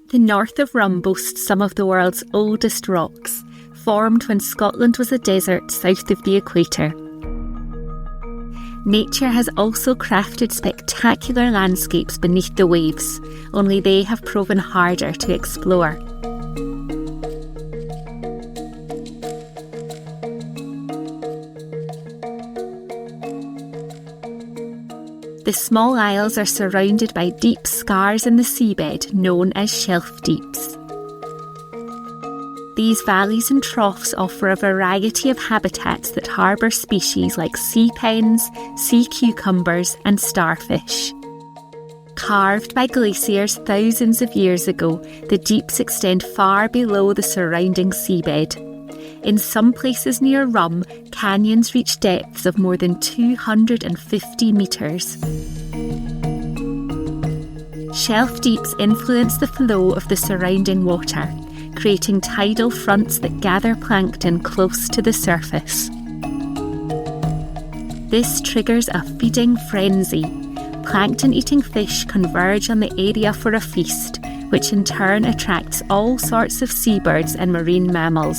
The north of Rum boasts some of the world's oldest rocks, formed when Scotland was a desert south of the equator. Nature has also crafted spectacular landscapes beneath the waves, only they have proven harder to explore. The small isles are surrounded by deep scars in the seabed known as shelf deeps. These valleys and troughs offer a variety of habitats that harbour species like sea pens, sea cucumbers and starfish. Carved by glaciers thousands of years ago, the deeps extend far below the surrounding seabed. In some places near Rum, canyons reach depths of more than 250 metres. Shelf deeps influence the flow of the surrounding water, creating tidal fronts that gather plankton close to the surface. This triggers a feeding frenzy. Plankton-eating fish converge on the area for a feast, which in turn attracts all sorts of seabirds and marine mammals.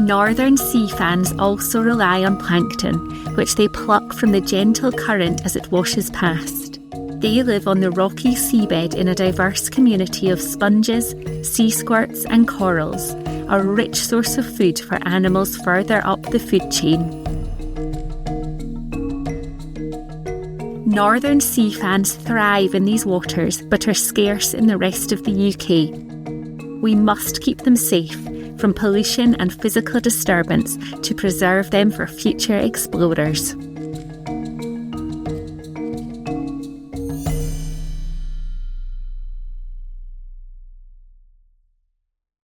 Northern sea fans also rely on plankton, which they pluck from the gentle current as it washes past. They live on the rocky seabed in a diverse community of sponges, sea squirts and corals, a rich source of food for animals further up the food chain. Northern sea fans thrive in these waters but are scarce in the rest of the UK. We must keep them safe from pollution and physical disturbance to preserve them for future explorers.